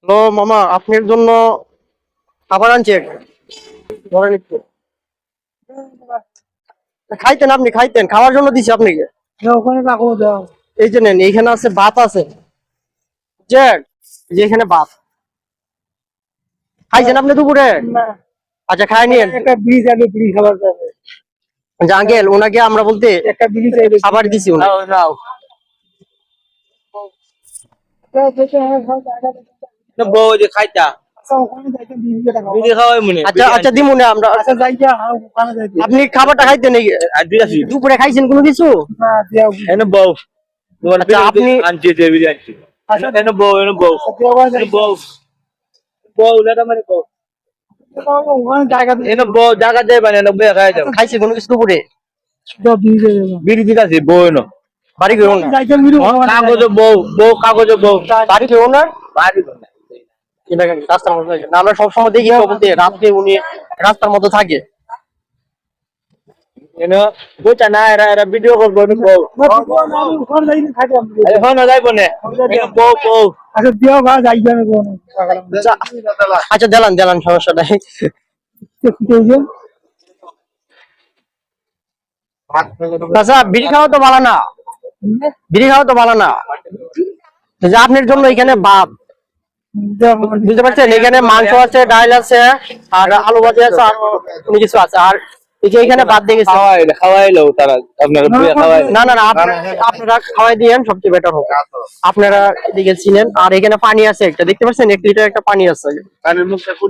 Hello মামা, আপনার জন্য খাবার আনছি একটা। ধরেন একটু খাইতেন, আপনি খাইতেন, খাওয়ার জন্য দিছি আপনাকে। ওখানে রাখো দাও। এই যে নেন, এইখানে আছে ভাত আছে, যে যে এখানে ভাত খাইছেন আপনি দুপুরে? না, আচ্ছা খাই নিয়েন। একটা বিড়ি চাইবে, বিড়ি খাবার যাবে। যে আঙ্কেল, ওনাকে আমরা বলতে একটা বিড়ি চাইবে, খাবার দিছি উনি। নাও বউ যে খাইতা ওখানে যাইতে বিড়ি যেটা খাবো। বিড়ি খাওয়াই মনে আচ্ছা আচ্ছা দিমু না আমরা। আচ্ছা যাইয়া ওখানে যাইতে। আপনি খাবারটা খাইতেন এই আর দিলাছি দুপুরে খাইছেন কোনো কিছু? না দিয়াও। এনে বউ তোমার আচ্ছা, আপনি- আনছি যে বিড়ি আনছি এনে বউ এনে বউ বউ লেটা মানে বউ ওখানে জায়গা এনে বউ জায়গা দেয় মানে এনে বউ খাই যাও খাইছে কোনো কিছু দুপুরে? দাও, বিড়ি দিয়ে দেবো। বিড়ি দিলাছি বউ এনো বাড়ি গেও না? যাইতে বিড়ি খাওয়া না। কাগজে বউ বউ কাগজে বউ বাড়ি গেও না? বাড়ি এটা কেন? রাস্তার মধ্যে থাকে না? আমরা সবসময় দেখি তো বলতে রাত্রে উনি রাস্তার মধ্যে থাকে। এনে বুঝা না এরা এরা ভিডিও করবো এনে বউ ওখানে যাইতে খাইতে হবে। এখন যাইব না এনে বউ বউ আচ্ছা দিয়াও গা যাইতে হবে কোন। আচ্ছা দিলাম দিলাম, সমস্যা নাই। আচ্ছা বিড়ি খাওয়া তো ভালো না, বিড়ি খাওয়া তো ভালো না। যে আপনার জন্য এখানে ভাত, বুঝতে পারছেন, এখানে মাংস আছে, ডাল আছে, আর আলু ভাজি আছে, আর কোনো কিছু আছে, আর এই যে এখানে ভাত দিয়ে গেছে। খাওয়াইলো তারা আপনার খাওয়াই না না না, আপনারা খাওয়াই দিয়েন, সবচেয়ে বেটার হবে। আপনারা এদিকে ছিলেন, আর এখানে পানি আছে একটা, দেখতে পাচ্ছেন 1 লিটার একটা পানি আছে।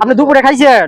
আপনি দুপুরে খাইছেন?